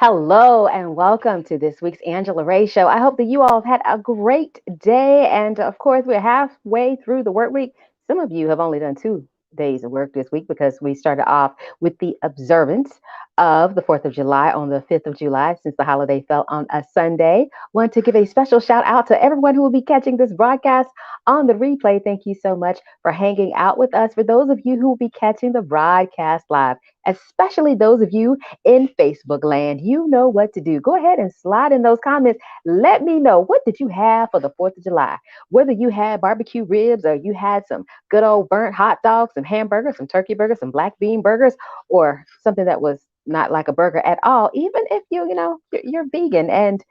Hello and welcome to this week's Angela Ray Show. I hope that you all have had a great day. And of course, we're halfway through the work week. Some of you have only done 2 days of work this week because we started off with the observance of the 4th of July on the 5th of July, since the holiday fell on a Sunday. Want to give a special shout out to everyone who will be catching this broadcast on the replay. Thank you so much for hanging out with us. For those of you who will be catching the broadcast live, especially those of you in Facebook land, you know what to do. Go ahead and slide in those comments. Let me know, what did you have for the 4th of July? Whether you had barbecue ribs or you had some good old burnt hot dogs, some hamburgers, some turkey burgers, some black bean burgers, or something that was not like a burger at all. Even if you're vegan and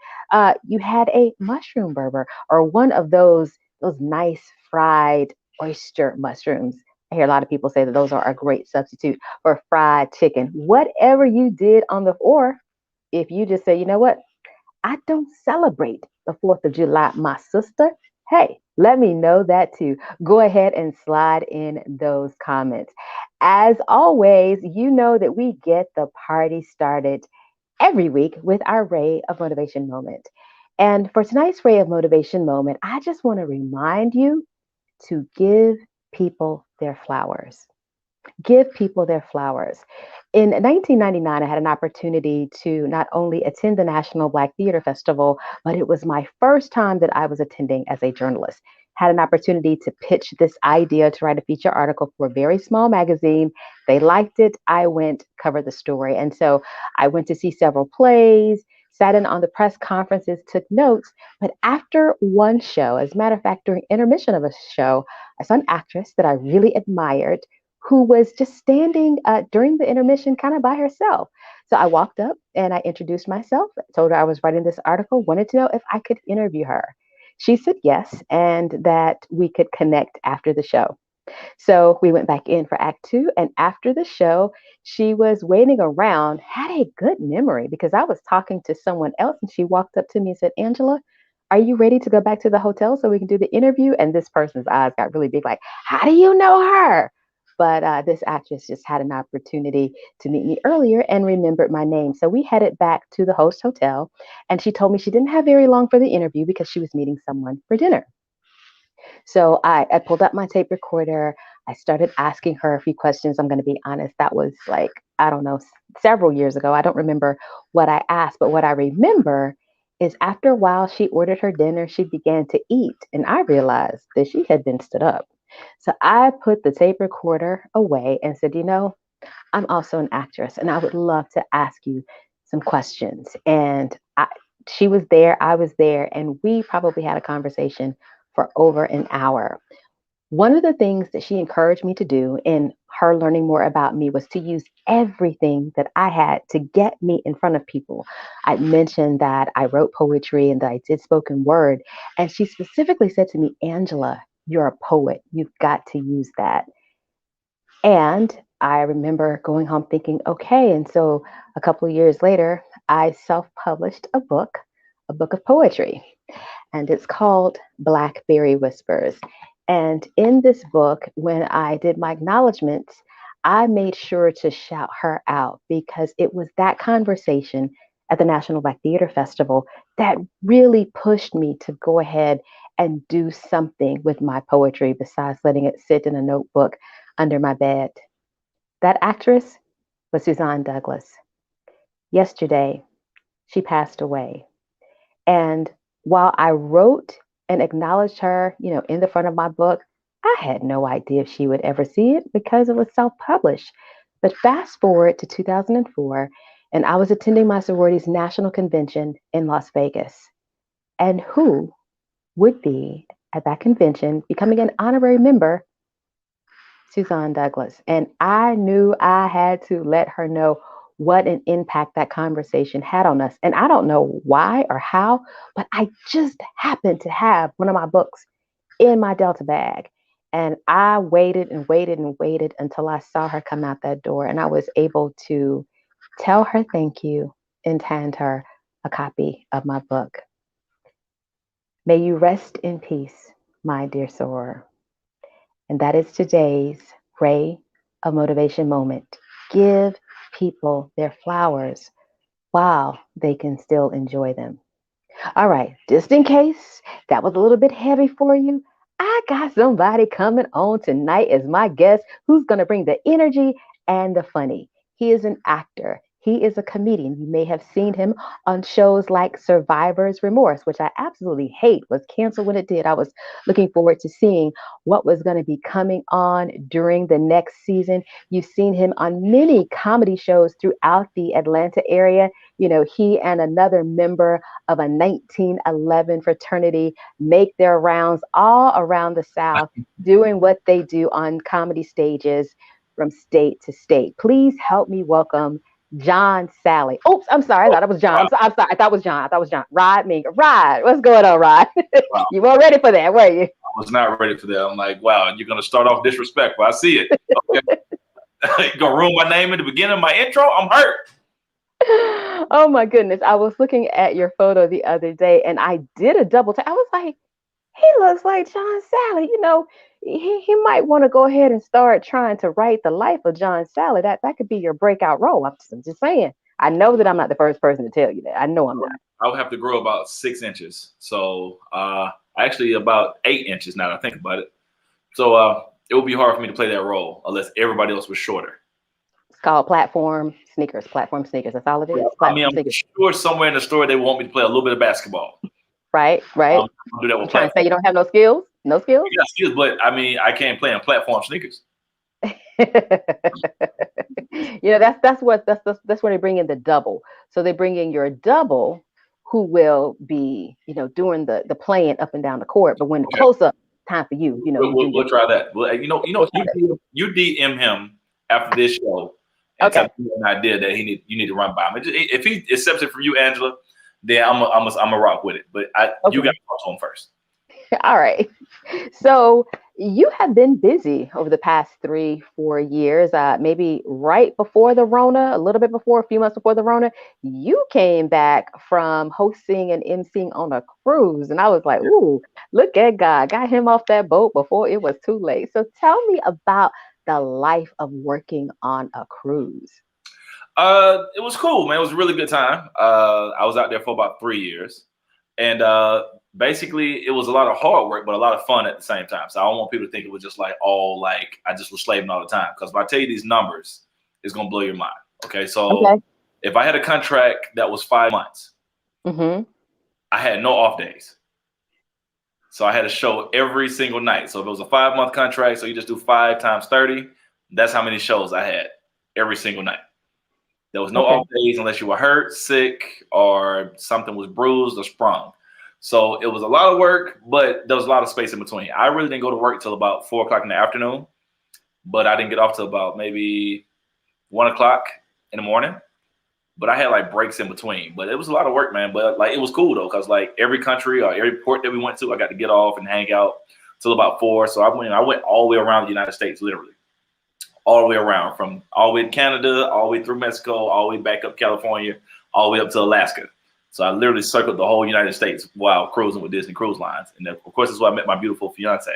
you had a mushroom burger or one of those nice fried oyster mushrooms. I hear a lot of people say that those are a great substitute for fried chicken. Whatever you did on the, or if you just say, you know what, I don't celebrate the 4th of July, my sister. Hey, let me know that too. Go ahead and slide in those comments. As always, you know that we get the party started every week with our Ray of Motivation moment. And for tonight's Ray of Motivation moment, I just want to remind you to give people their flowers. Give people their flowers. In 1999, I had an opportunity to not only attend the National Black Theater Festival, but it was my first time that I was attending as a journalist. Had an opportunity to pitch this idea to write a feature article for a very small magazine. They liked it. I went, covered the story. And so I went to see several plays, sat in on the press conferences, took notes. But after one show, as a matter of fact, during intermission of a show, I saw an actress that I really admired who was just standing during the intermission kind of by herself. So I walked up and I introduced myself, told her I was writing this article, wanted to know if I could interview her. She said yes, and that we could connect after the show. So we went back in for Act 2. And after the show, she was waiting around, had a good memory because I was talking to someone else. And she walked up to me and said, Angela, are you ready to go back to the hotel so we can do the interview? And this person's eyes got really big, like, how do you know her? But this actress just had an opportunity to meet me earlier and remembered my name. So we headed back to the host hotel, and she told me she didn't have very long for the interview because she was meeting someone for dinner. So I pulled up my tape recorder. I started asking her a few questions. I'm going to be honest, that was like, I don't know, several years ago. I don't remember what I asked, but what I remember is after a while, she ordered her dinner. She began to eat, and I realized that she had been stood up. So I put the tape recorder away and said, I'm also an actress, and I would love to ask you some questions. And she was there, I was there, and we probably had a conversation for over an hour. One of the things that she encouraged me to do in her learning more about me was to use everything that I had to get me in front of people. I mentioned that I wrote poetry and that I did spoken word. And she specifically said to me, Angela, you're a poet. You've got to use that. And I remember going home thinking, okay. And so a couple of years later, I self published a book of poetry, and it's called Blackberry Whispers. And in this book, when I did my acknowledgments, I made sure to shout her out because it was that conversation at the National Black Theater Festival that really pushed me to go ahead and do something with my poetry besides letting it sit in a notebook under my bed. That actress was Suzanne Douglas. Yesterday, she passed away. And while I wrote and acknowledged her, in the front of my book, I had no idea if she would ever see it because it was self-published. But fast forward to 2004, and I was attending my sorority's national convention in Las Vegas. And who would be at that convention becoming an honorary member? Suzanne Douglas. And I knew I had to let her know what an impact that conversation had on us. And I don't know why or how, but I just happened to have one of my books in my Delta bag. And I waited and waited and waited until I saw her come out that door. And I was able to tell her thank you and hand her a copy of my book. May you rest in peace, my dear soror. And that is today's Ray of Motivation moment. Give people their flowers. while they can still enjoy them. All right, just in case that was a little bit heavy for you, I got somebody coming on tonight as my guest who's going to bring the energy and the funny. He is an actor. He is a comedian. You may have seen him on shows like Survivor's Remorse, which I absolutely hate, was canceled when it did. I was looking forward to seeing what was going to be coming on during the next season. You've seen him on many comedy shows throughout the Atlanta area. You know, he and another member of a 1911 fraternity make their rounds all around the South, doing what they do on comedy stages from state to state. Please help me welcome John Sally. Oops, I'm sorry. I thought it was John. Wow, I'm sorry. I thought it was John. I thought it was John. Rod Minger. Rod, what's going on, Rod? wow. You weren't ready for that, were you? I was not ready for that. I'm like, wow, you're gonna start off disrespectful. I see it. Okay. You're gonna ruin my name in the beginning of my intro. I'm hurt. Oh my goodness. I was looking at your photo the other day and I did a double take. I was like, he looks like John Sally. You know, he might want to go ahead and start trying to write the life of John Sally. That could be your breakout role. I'm just saying. I know that I'm not the first person to tell you that. I know I'm not. I would have to grow about 6 inches. So actually about 8 inches now that I think about it. So it would be hard for me to play that role unless everybody else was shorter. It's called platform sneakers. Platform sneakers. That's all it is. Yeah. I mean, Platform I'm sneakers. sure somewhere in the story they want me to play a little bit of basketball. Right, right. I'll do that You with trying to say platform. you don't have no skills? No skills? Yeah, skills, but I mean, I can't play in platform sneakers. You know, that's where they bring in the double. So they bring in your double who will be, you know, doing the playing up and down the court. But when the Okay, close up time for you, you know, we'll, you do we'll, your we'll try that. Well, you DM him after this show and tell okay. him an idea that you need to run by him. If he accepts it from you, Angela, then I'm a rock with it. But you got Okay. to talk to him first. All right. So you have been busy over the past 3, 4 years, maybe right before the Rona, a little bit before, a few months before the Rona. You came back from hosting and emceeing on a cruise. And I was like, ooh, look at God. Got him off that boat before it was too late. So tell me about the life of working on a cruise. It was cool, man. It was a really good time. I was out there for about 3 years, and basically it was a lot of hard work, but a lot of fun at the same time. So I don't want people to think it was just like all like I just was slaving all the time. Because if I tell you these numbers, it's gonna blow your mind. Okay, so Okay. if I had a contract that was 5 months, Mm-hmm. I had no off days. So I had a show every single night. So if it was a 5 month contract, so you just do 5 times 30, that's how many shows I had every single night. There was no Okay. off days unless you were hurt, sick, or something was bruised or sprung. So it was a lot of work, but there was a lot of space in between. I really didn't go to work till about 4 o'clock in the afternoon, but I didn't get off till about maybe 1 o'clock in the morning. But I had like breaks in between. But it was a lot of work, man. But like it was cool though, because like every country or every port that we went to, I got to get off and hang out till about 4. So I went all the way around the United States, literally all the way around, from all the way to Canada, all the way through Mexico, all the way back up California, all the way up to Alaska. So I literally circled the whole United States while cruising with Disney Cruise Lines. And then, of course, that's where I met my beautiful fiance.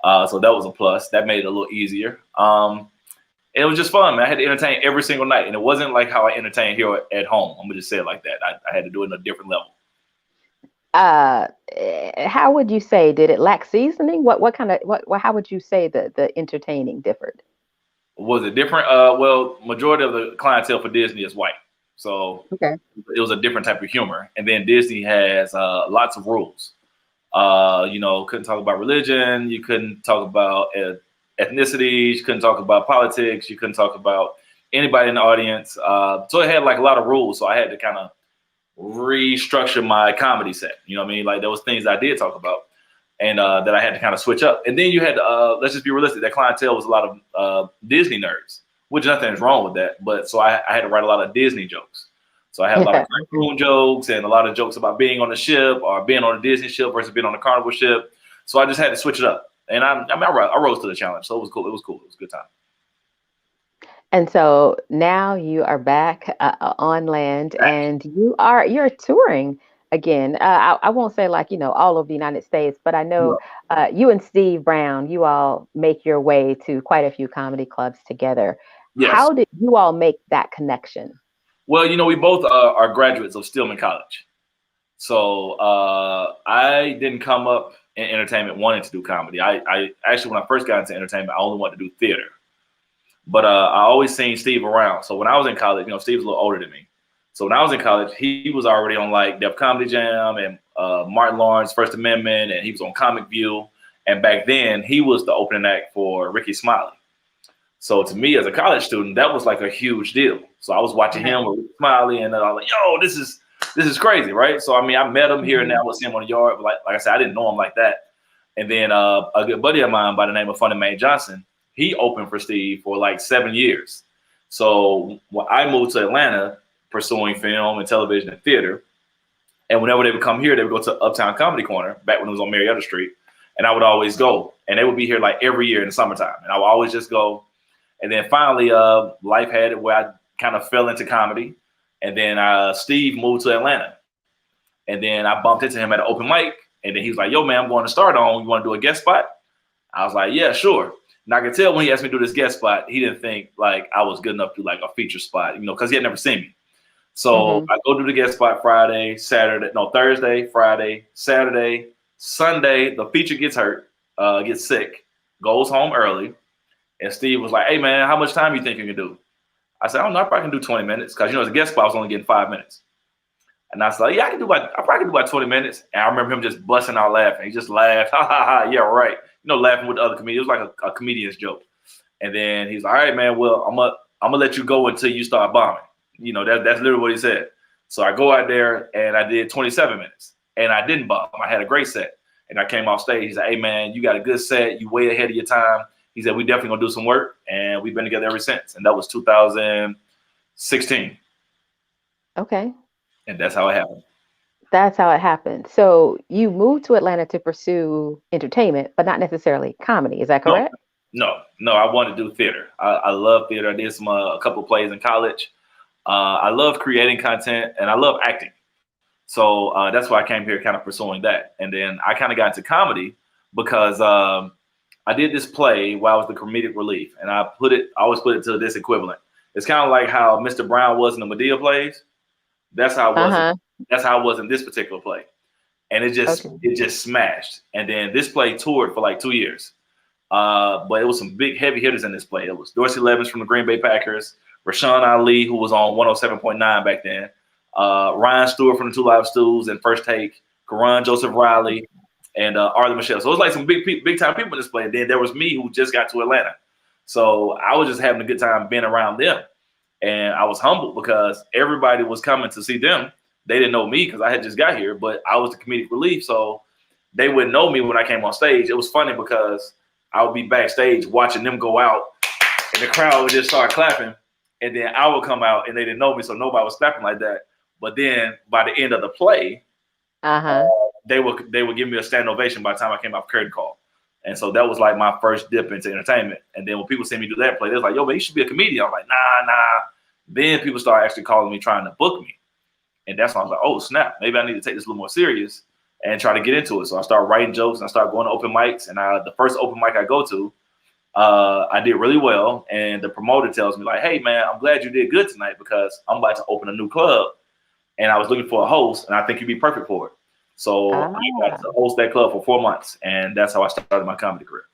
So that was a plus. That made it a little easier. It was just fun, man. I had to entertain every single night. And it wasn't like how I entertain here at home. I'm going to just say it like that. I had to do it at a different level. How would you say, did it lack seasoning? What kind of how would you say the entertaining differed? Was it different? Well, majority of the clientele for Disney is white. So Okay. it was a different type of humor. And then Disney has lots of rules. Couldn't talk about religion. You couldn't talk about ethnicities. You couldn't talk about politics. You couldn't talk about anybody in the audience. So it had like a lot of rules. So I had to kind of restructure my comedy set. You know what I mean? Like there was things I did talk about and that I had to kind of switch up. And then you had, let's just be realistic, that clientele was a lot of Disney nerds, which nothing's wrong with that. But so I had to write a lot of Disney jokes. So I had a lot of cartoon jokes and a lot of jokes about being on the ship or being on a Disney ship versus being on a Carnival ship. So I just had to switch it up. And I rose to the challenge. So it was cool. It was cool. It was a good time. And so now you are back on land, and you're touring again. I won't say like all over the United States, but I know you and Steve Brown, you all make your way to quite a few comedy clubs together. Yes. How did you all make that connection? Well, we both are graduates of Stillman College. So I didn't come up in entertainment wanting to do comedy. I actually, when I first got into entertainment, I only wanted to do theater. But I always seen Steve around. So when I was in college, Steve's a little older than me. So when I was in college, he was already on like Def Comedy Jam and Martin Lawrence First Amendment, and he was on Comic View. And back then, he was the opening act for Ricky Smiley. So to me, as a college student, that was like a huge deal. So I was watching him with Ricky Smiley, and I was like, "Yo, this is crazy, right?" So I mean, I met him here and now, with him on the yard. But like I said, I didn't know him like that. And then a good buddy of mine by the name of Funny Man Johnson, he opened for Steve for like 7 years. So when I moved to Atlanta, pursuing film and television and theater, and whenever they would come here, they would go to Uptown Comedy Corner back when it was on Marietta Street, and I would always go. And they would be here like every year in the summertime, and I would always just go. And then finally, life had it where I kind of fell into comedy, and then Steve moved to Atlanta, and then I bumped into him at an open mic, and then he was like, "Yo, man, I'm going to Start On. You want to do a guest spot?" I was like, "Yeah, sure." And I could tell when he asked me to do this guest spot, he didn't think like I was good enough to do like a feature spot, because he had never seen me. So I go do the guest spot Thursday, Friday, Saturday, Sunday. The feature gets hurt, gets sick, goes home early. And Steve was like, "Hey, man, how much time you think you can do?" I said, "I don't know. I probably can do 20 minutes. Because, as a guest spot, I was only getting 5 minutes. And I said, "Yeah, I probably can do about 20 minutes. And I remember him just busting out laughing. He just laughed. Ha, ha, ha. Yeah, right. Laughing with the other comedians. It was like a comedian's joke. And then he's like, "All right, man, well, I'm going to let you go until you start bombing." That's literally what he said. So I go out there and I did 27 minutes. And I didn't bomb. I had a great set. And I came off stage. He said, "Hey, man, you got a good set. You way ahead of your time." He said, "We definitely gonna do some work," and we've been together ever since. And that was 2016. Okay. And that's how it happened. That's how it happened. So you moved to Atlanta to pursue entertainment, but not necessarily comedy. Is that correct? No. I wanted to do theater. I love theater. I did a couple of plays in college. I love creating content, and I love acting. So that's why I came here kind of pursuing that. And then I kind of got into comedy because I did this play while I was the comedic relief, and I always put it to this equivalent. It's kind of like how Mr. Brown was in the Medea plays. That's how I was. That's how I was in this particular play, and it just smashed. And then this play toured for like 2 years, but it was some big heavy hitters in this play. It was Dorsey Levens from the Green Bay Packers, Rashawn Ali, who was on 107.9 back then, Ryan Stewart from the Two Live Stools and First Take, Karan Joseph Riley, and Arthur Michelle. So it was like some big time people in this play. And then there was me who just got to Atlanta. So I was just having a good time being around them. And I was humbled because everybody was coming to see them. They didn't know me because I had just got here, but I was the comedic relief. So they wouldn't know me when I came on stage. It was funny because I would be backstage watching them go out and the crowd would just start clapping. And then I would come out and they didn't know me. So nobody was clapping like that. But then by the end of the play, they would give me a standing ovation by the time I came off curtain call. And so that was like my first dip into entertainment. And then when people see me do that play, they're like, "Yo, man, you should be a comedian." I'm like, nah. Then people start actually calling me, trying to book me. And that's when I was like, "Oh, snap. Maybe I need to take this a little more serious and try to get into it." So I started writing jokes and I started going to open mics. And the first open mic I go to, I did really well. And the promoter tells me like, "Hey, man, I'm glad you did good tonight because I'm about to open a new club. And I was looking for a host and I think you'd be perfect for it." So I got to host that club for 4 months, and that's how I started my comedy career.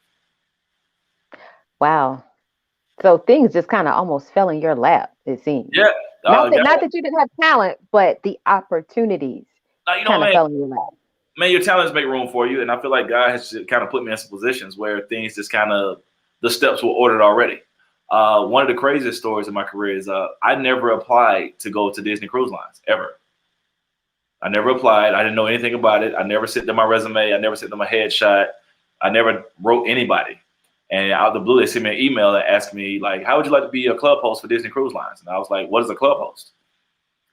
Wow. So things just kind of almost fell in your lap, it seems. Yeah. Not that you didn't have talent, but the opportunities kind of fell in your lap. Man, your talents make room for you, and I feel like God has kind of put me in some positions where things just kind of, the steps were ordered already. One of the craziest stories in my career is I never applied to go to Disney Cruise Lines, ever. I never applied. I didn't know anything about it. I never sent them my resume. I never sent them a headshot. I never wrote anybody. And out of the blue, they sent me an email that asked me, like, "How would you like to be a club host for Disney Cruise Lines?" And I was like, "What is a club host?"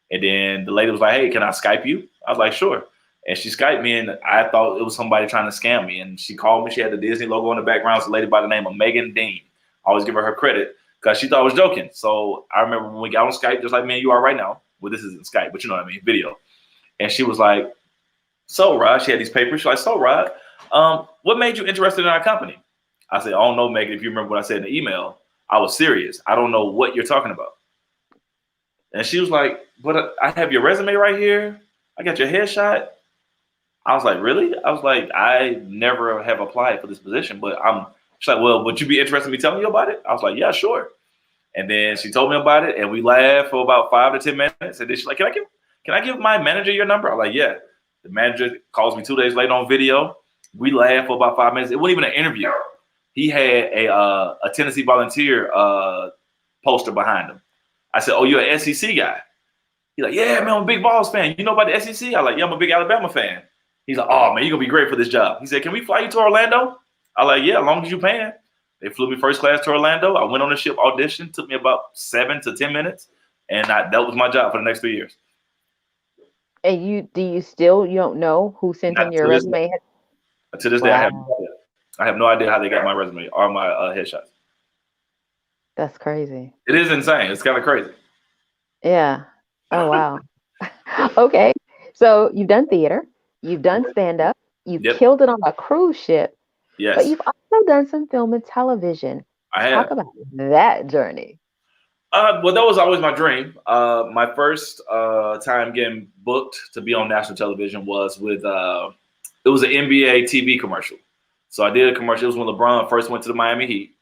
And then the lady was like, "Hey, can I Skype you?" I was like, "Sure." And she Skyped me, and I thought it was somebody trying to scam me. And she called me. She had the Disney logo in the background. It's a lady by the name of Megan Dean. I always give her credit because she thought I was joking. So I remember when we got on Skype, just like me and you are right now. Well, this isn't Skype, but you know what I mean, video. And she was like, "So, Rod," she had these papers. She's like, "So, Rod, what made you interested in our company?" I said, "I don't know, Megan. If you remember what I said in the email, I was serious. I don't know what you're talking about." And she was like, but I have your resume right here. I got your headshot. I was like, really? I was like, I never have applied for this position, but she's like, well, would you be interested in me telling you about it? I was like, yeah, sure. And then she told me about it, and we laughed for about 5 to 10 minutes. And then she's like, can I give my manager your number? I'm like, yeah. The manager calls me 2 days later on video. We laughed for about 5 minutes. It wasn't even an interview. He had a Tennessee Volunteer poster behind him. I said, oh, you're an SEC guy? He's like, yeah, man, I'm a big Vols fan. You know about the SEC? I'm like, yeah, I'm a big Alabama fan. He's like, oh, man, you're going to be great for this job. He said, can we fly you to Orlando? I'm like, yeah, as long as you paying. They flew me first class to Orlando. I went on the ship audition. Took me about 7 to 10 minutes. And that was my job for the next 3 years. And you don't know who sent in your resume? To this day, I have no idea how they got my resume or my headshots. That's crazy. It is insane. It's kind of crazy. Yeah. Oh, wow. Okay. So you've done theater. You've done stand-up. You've killed it on a cruise ship. Yes. But you've also done some film and television. I have. Talk about that journey. Well, that was always my dream. My first time getting booked to be on national television was with it was an NBA TV commercial. So I did a commercial. It was when LeBron first went to the Miami Heat.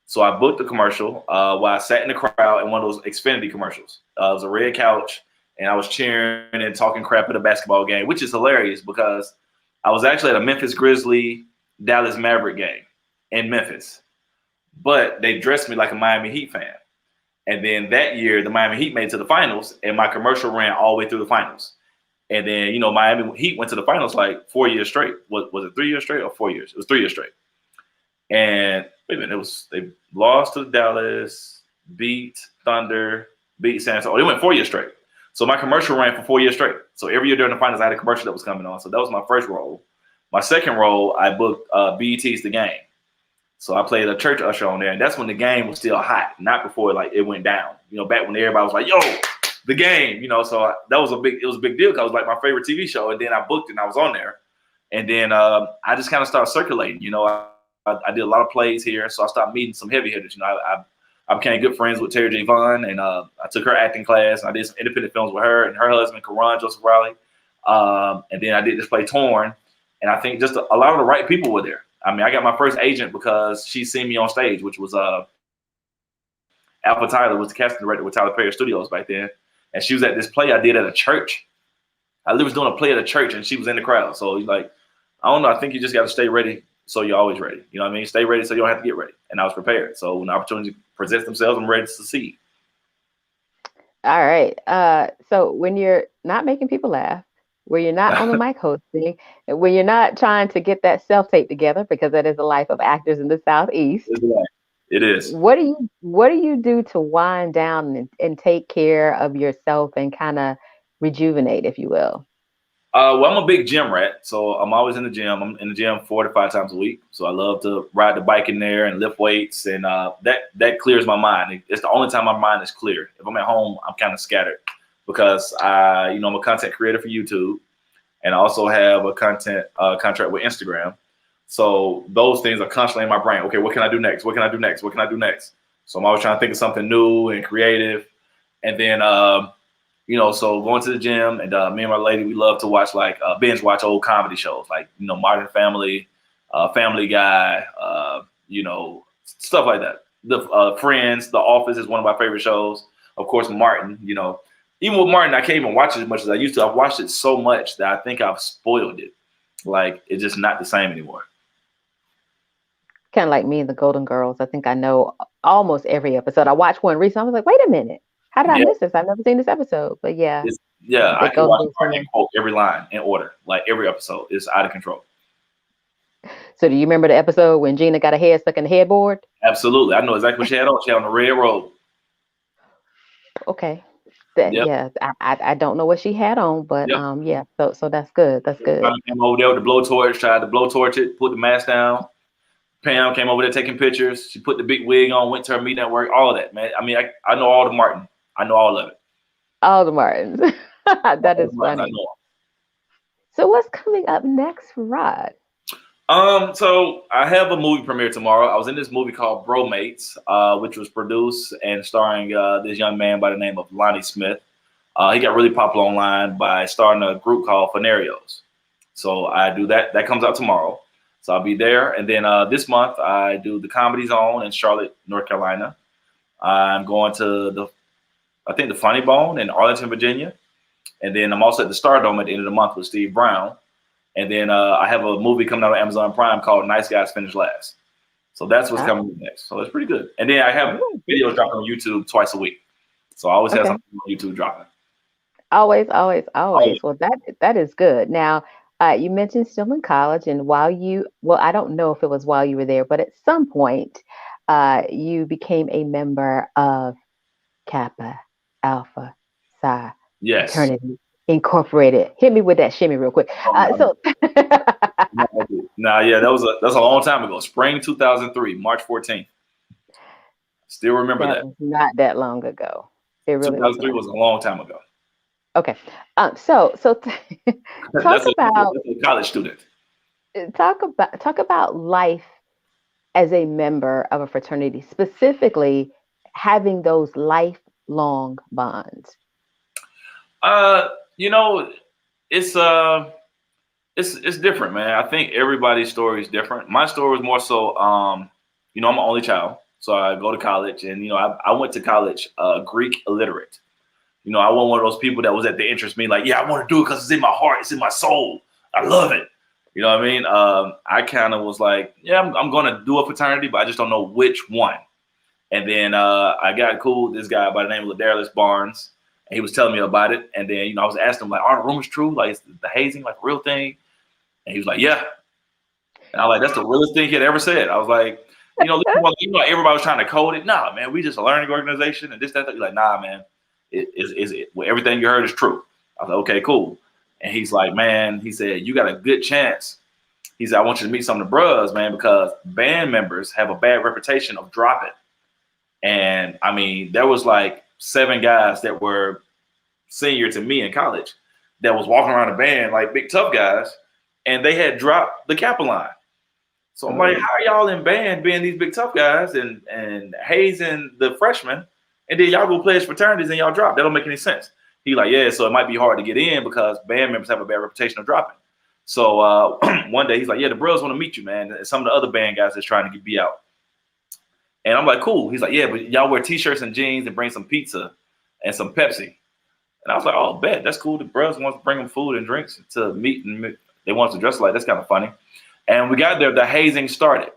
So I booked the commercial while I sat in the crowd in one of those Xfinity commercials. It was a red couch, and I was cheering and talking crap at a basketball game, which is hilarious because I was actually at a Memphis Grizzly Dallas Maverick game in Memphis. But they dressed me like a Miami Heat fan. And then that year, the Miami Heat made it to the finals, and my commercial ran all the way through the finals. And then, you know, Miami Heat went to the finals like 4 years straight. Was it 3 years straight or 4 years? It was 3 years straight. And wait a minute, they lost to Dallas, beat Thunder, beat San Antonio. They went 4 years straight. So my commercial ran for 4 years straight. So every year during the finals, I had a commercial that was coming on. So that was my first role. My second role, I booked BET's The Game. So I played a church usher on there, and that's when the game was still hot, not before like it went down. You know, back when everybody was like, "Yo, The Game," you know. So it was a big deal because it was like my favorite TV show, and then I booked it and I was on there, and then I just kind of started circulating. You know, I did a lot of plays here, so I started meeting some heavy hitters. You know, I became good friends with Terry J. Vaughn, and I took her acting class, and I did some independent films with her and her husband, Karan Joseph Riley, and then I did this play Torn, and I think just a lot of the right people were there. I mean, I got my first agent because she seen me on stage, which was Alpha Tyler was the casting director with Tyler Perry Studios back then. And she was at this play I did at a church. I was doing a play at a church, and she was in the crowd. So he's like, I don't know. I think you just got to stay ready so you're always ready. You know what I mean? Stay ready so you don't have to get ready. And I was prepared. So when the opportunity presents themselves, I'm ready to succeed. All right. So when you're not making people laugh, where you're not on the mic hosting, and when you're not trying to get that self-tape together, because that is the life of actors in the Southeast. It is. What do you do to wind down and take care of yourself and kind of rejuvenate, if you will? Well, I'm a big gym rat, so I'm always in the gym. I'm in the gym 4 to 5 times a week. So I love to ride the bike in there and lift weights, and that clears my mind. It's the only time my mind is clear. If I'm at home, I'm kind of scattered because I'm a content creator for YouTube, and I also have a content contract with Instagram. So those things are constantly in my brain. Okay, what can I do next? What can I do next? What can I do next? So I'm always trying to think of something new and creative, and then so going to the gym, and me and my lady, we love to watch binge watch old comedy shows like Modern Family, Family Guy, stuff like that. The Friends, The Office is one of my favorite shows. Of course, Martin. Even with Martin, I can't even watch it as much as I used to. I've watched it so much that I think I've spoiled it. Like it's just not the same anymore. Kind of like me and the Golden Girls. I think I know almost every episode. I watched one recently. I was like, wait a minute. How did I miss this? I've never seen this episode. But yeah. I can watch and quote every line in order. Like every episode is out of control. So do you remember the episode when Gina got her head stuck in the headboard? Absolutely. I know exactly what she had on. She had on the red robe. Okay. Yeah, I don't know what she had on, but so that's good. That's good. I came over there with the blowtorch, tried to blowtorch it, put the mask down. Pam came over there taking pictures. She put the big wig on, went to her meeting at work, all of that, man. I mean, I know all the Martin. I know all of it. All the Martins. That is funny. So what's coming up next, Rod? So I have a movie premiere tomorrow. I was in this movie called Bromates, which was produced and starring this young man by the name of Lonnie Smith. He got really popular online by starting a group called Fraternities. So I do that. That comes out tomorrow. So I'll be there. And then this month I do the Comedy Zone in Charlotte, North Carolina. I'm going to I think the Funny Bone in Arlington, Virginia. And then I'm also at the Stardome at the end of the month with Steve Brown. And then I have a movie coming out on Amazon Prime called Nice Guys Finish Last. So that's what's Oh, coming next. So it's pretty good. And then I have videos dropping on YouTube twice a week. So I always have okay. something on YouTube dropping. Always, always, Oh, always. Well, that is good. Now, you mentioned still in college, and well, I don't know if it was while you were there, but at some point, you became a member of Kappa Alpha Psi yes. Fraternity Incorporated. Hit me with that shimmy real quick. Oh, So nah, yeah, that's a long time ago. Spring 2003, March 14th. Still remember that that. was not that long ago. It really wasn't 2003 that. was a long time ago. Okay. So talk about That's a college student. talk about life as a member of a fraternity, specifically having those lifelong bonds. Uh, you know, it's uh it's different, man. I think everybody's story is different. My story was more so, I'm an only child, so I go to college, and I went to college Greek illiterate. I wasn't one of those people that was at the interest me like, yeah, I want to do it because it's in my heart, it's in my soul, I love it. You know what I mean? I kind of was like, yeah, I'm going to do a fraternity, but I just don't know which one. And then I got cool with this guy by the name of Ladarius Barnes, and he was telling me about it. And then I was asking him like, are the rumors true? Like, is the hazing like a real thing? And he was like, yeah. And I was like, that's the realest thing he had ever said. I was like, everybody was trying to code it. Nah, man, we just a learning organization and this, that. He's like, nah, man, everything you heard is true. I was like, okay, cool. And he's like, man, he said, you got a good chance. He said, I want you to meet some of the bros, man, because band members have a bad reputation of dropping. And I mean, there was like 7 guys that were senior to me in college that was walking around the band like big tough guys, and they had dropped the Kappa line. So I'm like, Oh, how are y'all in band being these big tough guys and hazing the freshmen, and then y'all go pledge fraternities and y'all drop? That don't make any sense. He like, yeah, so it might be hard to get in because band members have a bad reputation of dropping. So one day he's like, yeah, the bros want to meet you, man. And some of the other band guys that's trying to get me out. And I'm like, cool. He's like, yeah, but y'all wear t-shirts and jeans and bring some pizza and some Pepsi. And I was like, oh, bet. That's cool. The bros want to bring them food and drinks to meet, and they want to dress like. That's kind of funny. And we got there, the hazing started.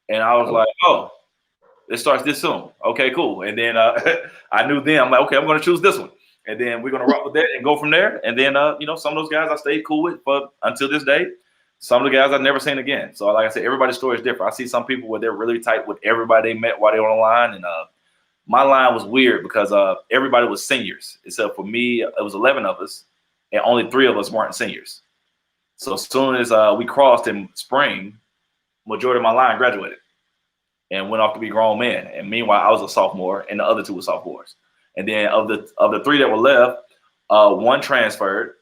And I was like, oh, it starts this soon. Okay, cool. And then I knew then, I'm like, okay, I'm going to choose this one. And then we're going to rock with that and go from there. And then, some of those guys I stayed cool with until this day. Some of the guys I've never seen again. So like I said, everybody's story is different. I see some people where they're really tight with everybody they met while they were on the line. And my line was weird because everybody was seniors. Except for me, it was 11 of us. And only 3 of us weren't seniors. So as soon as we crossed in spring, majority of my line graduated and went off to be grown men. And meanwhile, I was a sophomore, and the other 2 were sophomores. And then of the 3 that were left, 1 transferred,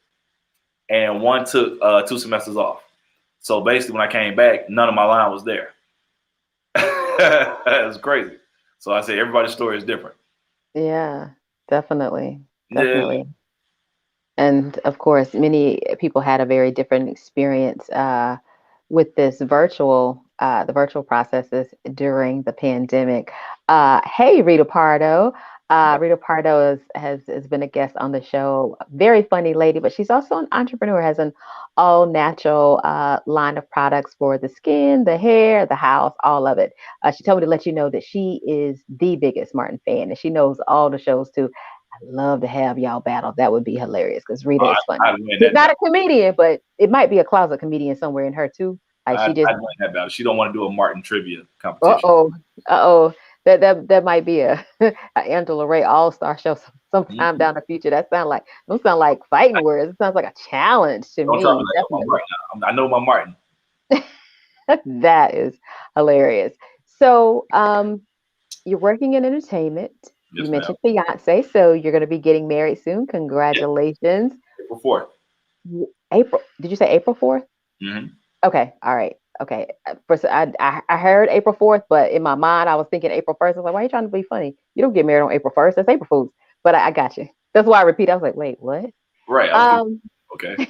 and 1 took 2 semesters off. So basically, when I came back, none of my line was there. It was crazy. So I say everybody's story is different. yeah, definitely, Yeah, definitely. And of course, many people had a very different experience with the virtual processes during the pandemic. Hey, Rita Pardo. Rita Pardo has been a guest on the show. Very funny lady, but she's also an entrepreneur, has an all natural line of products for the skin, the hair, the house, all of it. She told me to let you know that she is the biggest Martin fan and she knows all the shows too. I'd love to have y'all battle. That would be hilarious because Rita is funny. I'd win She's that not a battle. comedian, but it might be a closet comedian somewhere in her too. Like she just, I'd win that battle. She don't want to do a Martin trivia uh competition. oh, uh oh. That might be a Angela Ray All Star show sometime Mhm. down the future. Don't sound like fighting words. It sounds like a challenge to Don't try me me. like that, my Definitely, Martin. I know my Martin. that is hilarious. So, you're working in entertainment. You Yes, ma'am. mentioned fiance, so you're going to be getting married soon. Yeah, Congratulations. April 4th. April, did you say April 4th? Mm-hmm. Okay, all right. Okay. First, I heard April 4th, but in my mind, I was thinking April 1st. I was like, why are you trying to be funny? You don't get married on April 1st. That's April Fool's. But I got you. That's why I repeat. I was like, wait, what? Right. I was confused. Um, Okay.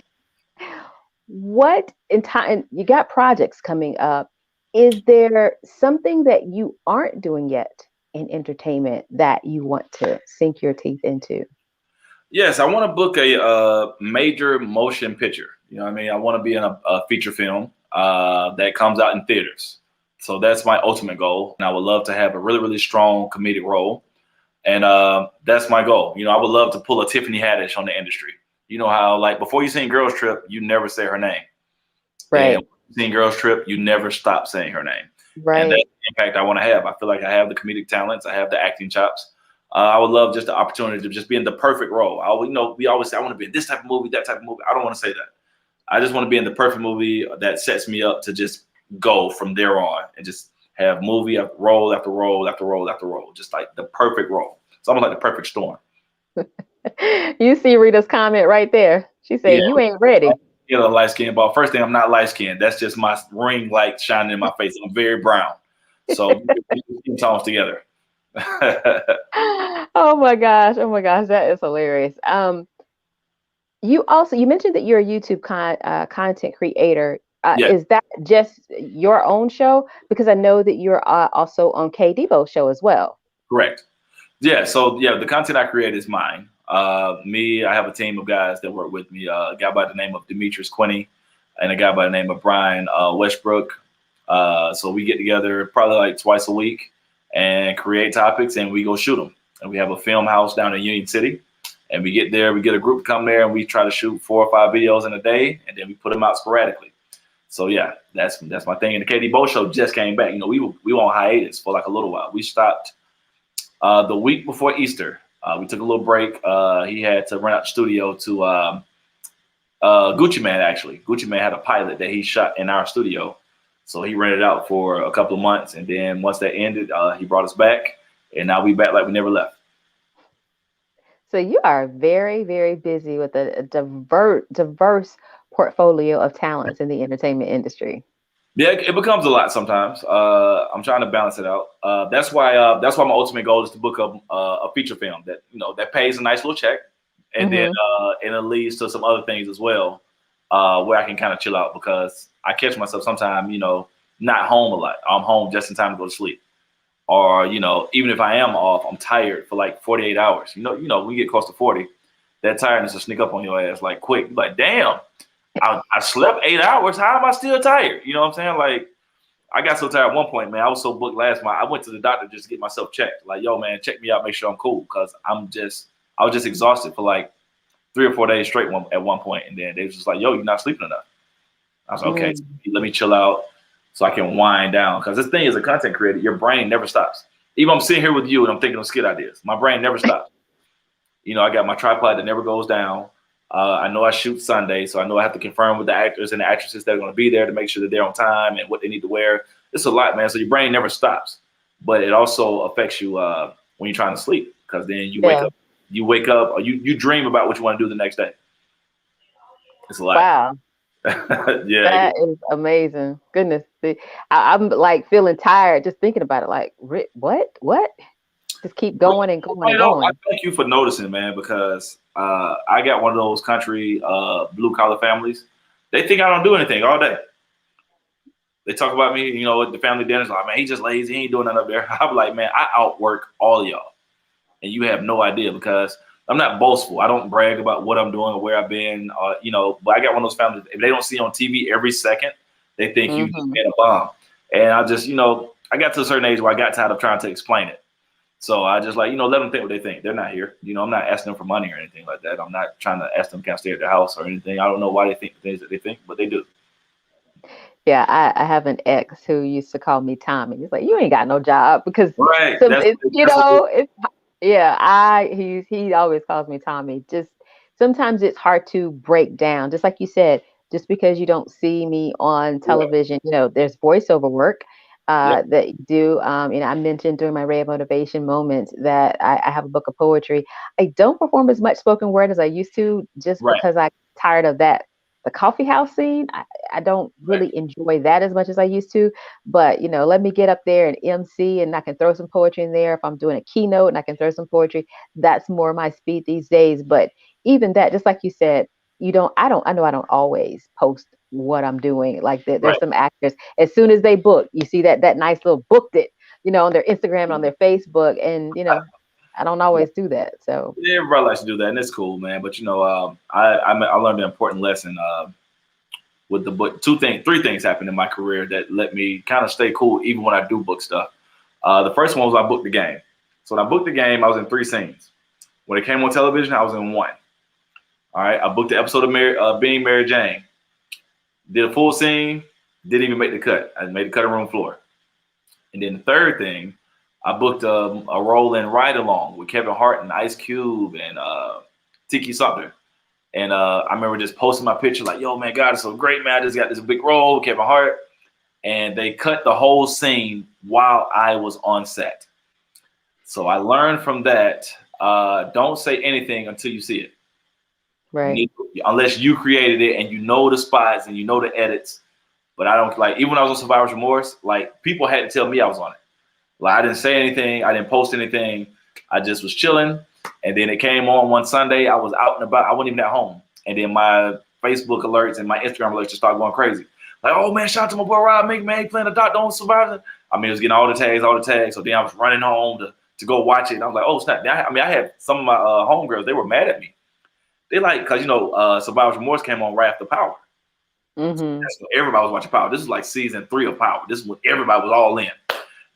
what in time you got projects coming up? Is there something that you aren't doing yet in entertainment that you want to sink your teeth into? Yes, I want to book a major motion picture. You know what I mean? I want to be in a feature film that comes out in theaters. So that's my ultimate goal. And I would love to have a really, really strong comedic role. And that's my goal. You know, I would love to pull a Tiffany Haddish on the industry. You know how, like, before you seen Girls Trip, you never say her name. And Right, when you seen Girls Trip, you never stop saying her name. And that's right. the impact I want to have. I feel like I have the comedic talents. I have the acting chops. I would love just the opportunity to just be in the perfect role. We always say I want to be in this type of movie, that type of movie. I don't want to say that. I just want to be in the perfect movie that sets me up to just go from there on and just have movie after role after role after role after role, just like the perfect role. It's almost like the perfect storm. You see Rita's comment right there. She Yeah, said, "You ain't ready." you know, light skin ball. First thing, I'm not light skinned. That's just my ring light shining in my face. I'm very brown. So we can tones together. Oh my gosh. Oh my gosh. That is hilarious. You mentioned that you're a YouTube content creator. Yeah, Is that just your own show? Because I know that you're also on K Devo's show as well. correct. Yeah, so yeah, the content I create is mine. I have a team of guys that work with me. A guy by the name of Demetrius Quinney and a guy by the name of Brian Westbrook. So we get together probably like twice a week and create topics, and we go shoot them. And we have a film house down in Union City, and we get there. We get a group to come there, and we try to shoot 4 or 5 videos in a day, and then we put them out sporadically. So yeah, that's my thing. And the KD Bo show just came back. You know, we were on hiatus for like a little while. We stopped the week before Easter. We took a little break. He had to rent out the studio to Gucci Man, actually. Gucci Man had a pilot that he shot in our studio. So he rented it out for a couple of months. And then once that ended, he brought us back. And now we back like we never left. So you are very, very busy with a diverse portfolio of talents in the entertainment industry. Yeah, it becomes a lot sometimes. I'm trying to balance it out. That's why my ultimate goal is to book a feature film that that pays a nice little check, and then Hmm. and it leads to some other things as well, where I can kind of chill out because I catch myself sometimes not home a lot. I'm home just in time to go to sleep, or even if I am off, I'm tired for like 48 hours. When you get close to 40, that tiredness will sneak up on your ass like quick. Like damn. I slept 8 hours. How am I still tired? You know what I'm saying? Like, I got so tired at one point, man. I was so booked last month. I went to the doctor just to get myself checked. Like, yo, man, check me out, make sure I'm cool. Because I was just exhausted for like 3 or 4 days straight at one point. And then they was just like, yo, you're not sleeping enough. I was like, okay, so Mm. let me chill out so I can wind down. Because this thing is a content creator, your brain never stops. Even I'm sitting here with you and I'm thinking of skit ideas. My brain never stops. I got my tripod that never goes down. I know I shoot Sunday, so I know I have to confirm with the actors and the actresses that are going to be there to make sure that they're on time and what they need to wear. It's a lot, man. So your brain never stops, but it also affects you when you're trying to sleep because then Yeah. you wake up, or you dream about what you want to do the next day. It's a lot. Wow. Yeah. That is amazing. Goodness. I'm like feeling tired just thinking about it. Like, what? What? Just keep going and going and I going. thank you for noticing, man, because I got one of those country blue collar families. They think I don't do anything all day. They talk about me, at the family dinners, like, man, he just lazy. He ain't doing nothing up there. I'm like, man, I outwork all of y'all. And you have no idea because I'm not boastful. I don't brag about what I'm doing or where I've been, but I got one of those families. If they don't see on TV every second, they think you just Hmm. made a bomb. And I just, I got to a certain age where I got tired of trying to explain it. So I just like, let them think what they think. They're not here. I'm not asking them for money or anything like that. I'm not trying to ask them can I stay at their house or anything. I don't know why they think the things that they think, but they do. Yeah, I have an ex who used to call me Tommy. He's like, you ain't got no job because Right. That's what it's yeah, he always calls me Tommy. Just sometimes it's hard to break down. Just like you said, just because you don't see me on right. television, there's voiceover work Yep. that you do. I mentioned during my Ray of Motivation moments that I have a book of poetry. I don't perform as much spoken word as I used to, just Right. because I'm tired of that the coffee house scene, I don't Right. really enjoy that as much as I used to. But let me get up there and MC, and I can throw some poetry in there. If I'm doing a keynote and I can throw some poetry, that's more my speed these days. But even that, just like you said, I know I don't always post what I'm doing. Like there's Right. some actors, as soon as they book, you see that nice little booked it, on their Instagram and on their Facebook, and I don't always do that. So Yeah, everybody likes to do that, and it's cool, man. But I learned an important lesson with the book. Three things happened in my career that let me kind of stay cool even when I do book stuff. The first one was I booked the game. So when I booked the game, I was in 3 scenes. When it came on television, I was in 1. All right, I booked the episode of Being Mary Jane. Did a full scene, didn't even make the cut. I made the cutting room floor. And then the third thing, I booked a role in Ride Along with Kevin Hart and Ice Cube and Tiki Sumter. And I remember just posting my picture like, yo, man, God, it's so great, man. I just got this big role with Kevin Hart. And they cut the whole scene while I was on set. So I learned from that, don't say anything until you see it. right. Unless you created it and you know the spots and you know the edits. But I don't even when I was on Survivor's Remorse, people had to tell me I was on it. I didn't say anything. I didn't post anything. I just was chilling. And then it came on one Sunday. I was out and about. I wasn't even at home. And then my Facebook alerts and my Instagram alerts just started going crazy. Like, oh, man, shout out to my boy Rod Minger, man. He playing the doctor on Survivor. I mean, it was getting all the tags. So then I was running home to go watch it. And I was like, oh, snap. I had some of my homegirls. They were mad at me. They because, Survivor's Remorse came on right after Power. Mm-hmm. That's when everybody was watching Power. This is like season 3 of Power. This is when everybody was all in.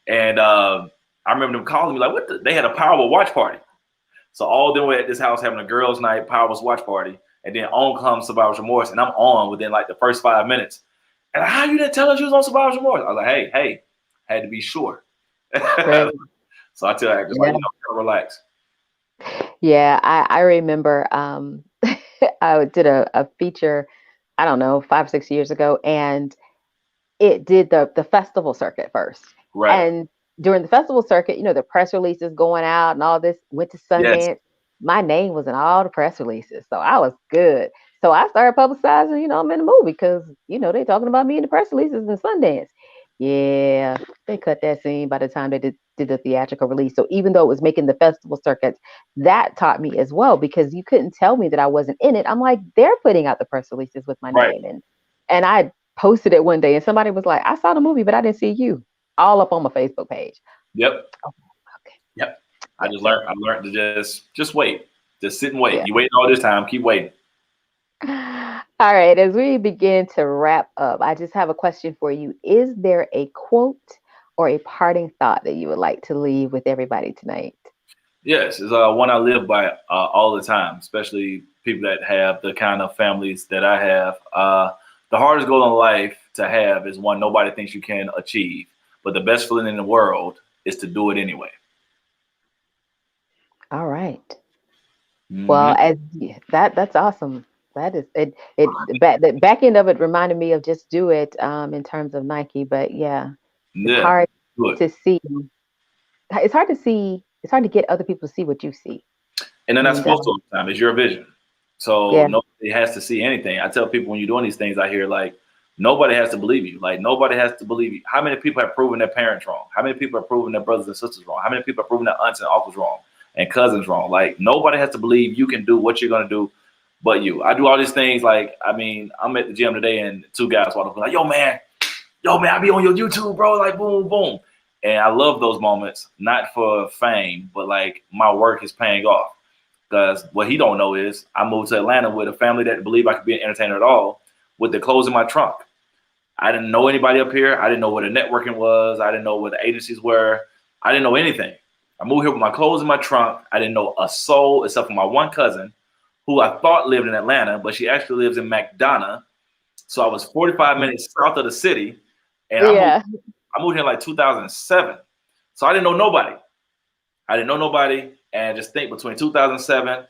And I remember them calling me like, what they had a Power watch party. So all of them were at this house having a girls' night, Power's watch party. And then on comes Survivor's Remorse. And I'm on within the first 5 minutes. And how you didn't tell us you was on Survivor's Remorse? I was like, hey, had to be sure. Right. So I tell actors, kind of relax. Yeah, I remember I did a feature, I don't know, 5, 6 years ago, and it did the festival circuit first. Right. And during the festival circuit, the press releases going out and all this, went to Yes. Sundance. My name was in all the press releases. So I was good. So I started publicizing, I'm in the movie because, they talking about me in the press releases in Sundance. Yeah, they cut that scene by the time they did the theatrical release. So even though it was making the festival circuits, that taught me as well, because you couldn't tell me that I wasn't in it. I'm like, they're putting out the press releases with my Right. name. And I posted it one day and somebody was like, I saw the movie, but I didn't see you, all up on my Facebook page. Yep. Okay. Yep. I learned to just wait. Just sit and wait. Yeah. You waiting all this time, keep waiting. All right, as we begin to wrap up, I just have a question for you. Is there a quote or a parting thought that you would like to leave with everybody tonight? Yes, it's one I live by all the time, especially people that have the kind of families that I have. The hardest goal in life to have is one nobody thinks you can achieve, but the best feeling in the world is to do it anyway. All right. Mm-hmm. Well, that's awesome. That is it. The back end of it reminded me of Just Do It in terms of Nike, but yeah, it's hard to see. It's hard to see. It's hard to get other people to see what you see. And then that's supposed to all the time. It's your vision. So Yeah. nobody has to see anything. I tell people when you're doing these things, I hear nobody has to believe you. Nobody has to believe you. How many people have proven their parents wrong? How many people have proven their brothers and sisters wrong? How many people have proven their aunts and uncles wrong and cousins wrong? Nobody has to believe you can do what you're gonna do, but you. I do all these things. I'm at the gym today and 2 guys walk up like, yo man, I be on your YouTube, bro. Boom, boom. And I love those moments, not for fame, but my work is paying off. Because what he don't know is I moved to Atlanta with a family that believed I could be an entertainer at all, with the clothes in my trunk. I didn't know anybody up here. I didn't know where the networking was. I didn't know where the agencies were. I didn't know anything. I moved here with my clothes in my trunk. I didn't know a soul except for my one cousin, who I thought lived in Atlanta, but she actually lives in McDonough. So I was 45 minutes south of the city. And I moved here in 2007. So I didn't know nobody. And just think between 2007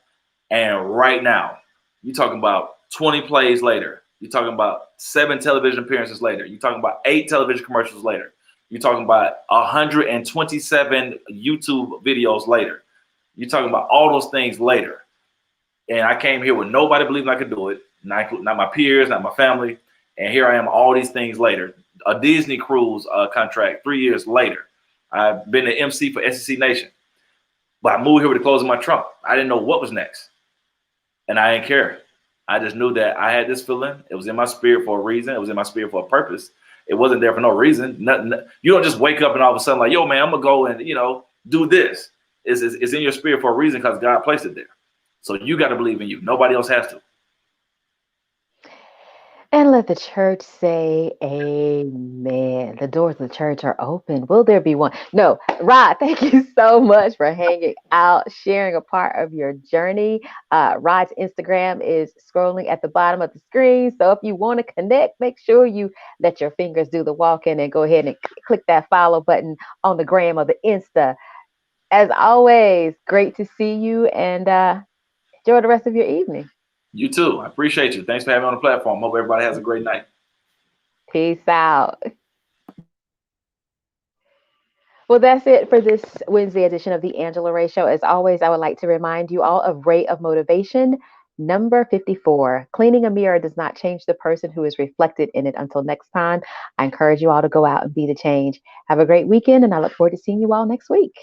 and right now, you're talking about 20 plays later. You're talking about 7 television appearances later. You're talking about 8 television commercials later. You're talking about 127 YouTube videos later. You're talking about all those things later. And I came here with nobody believing I could do it. not my peers, not my family. And here I am, all these things later. A Disney cruise contract 3 years later. I've been an MC for SEC Nation. But I moved here with the clothes in my trunk. I didn't know what was next. And I didn't care. I just knew that I had this feeling. It was in my spirit for a reason. It was in my spirit for a purpose. It wasn't there for no reason. Nothing. You don't just wake up and all of a sudden like, yo, man, I'm going to go and, do this. It's in your spirit for a reason because God placed it there. So you got to believe in you. Nobody else has to. And let the church say amen. The doors of the church are open. Will there be one? No. Rod, thank you so much for hanging out, sharing a part of your journey. Rod's Instagram is scrolling at the bottom of the screen. So if you want to connect, make sure you let your fingers do the walking and go ahead and click that follow button on the gram or the Insta. As always, great to see you, and enjoy the rest of your evening. You too. I appreciate you. Thanks for having me on the platform. Hope everybody has a great night. Peace out. Well, that's it for this Wednesday edition of the Angela Ray Show. As always, I would like to remind you all of Ray of Motivation, number 54. Cleaning a mirror does not change the person who is reflected in it. Until next time, I encourage you all to go out and be the change. Have a great weekend, and I look forward to seeing you all next week.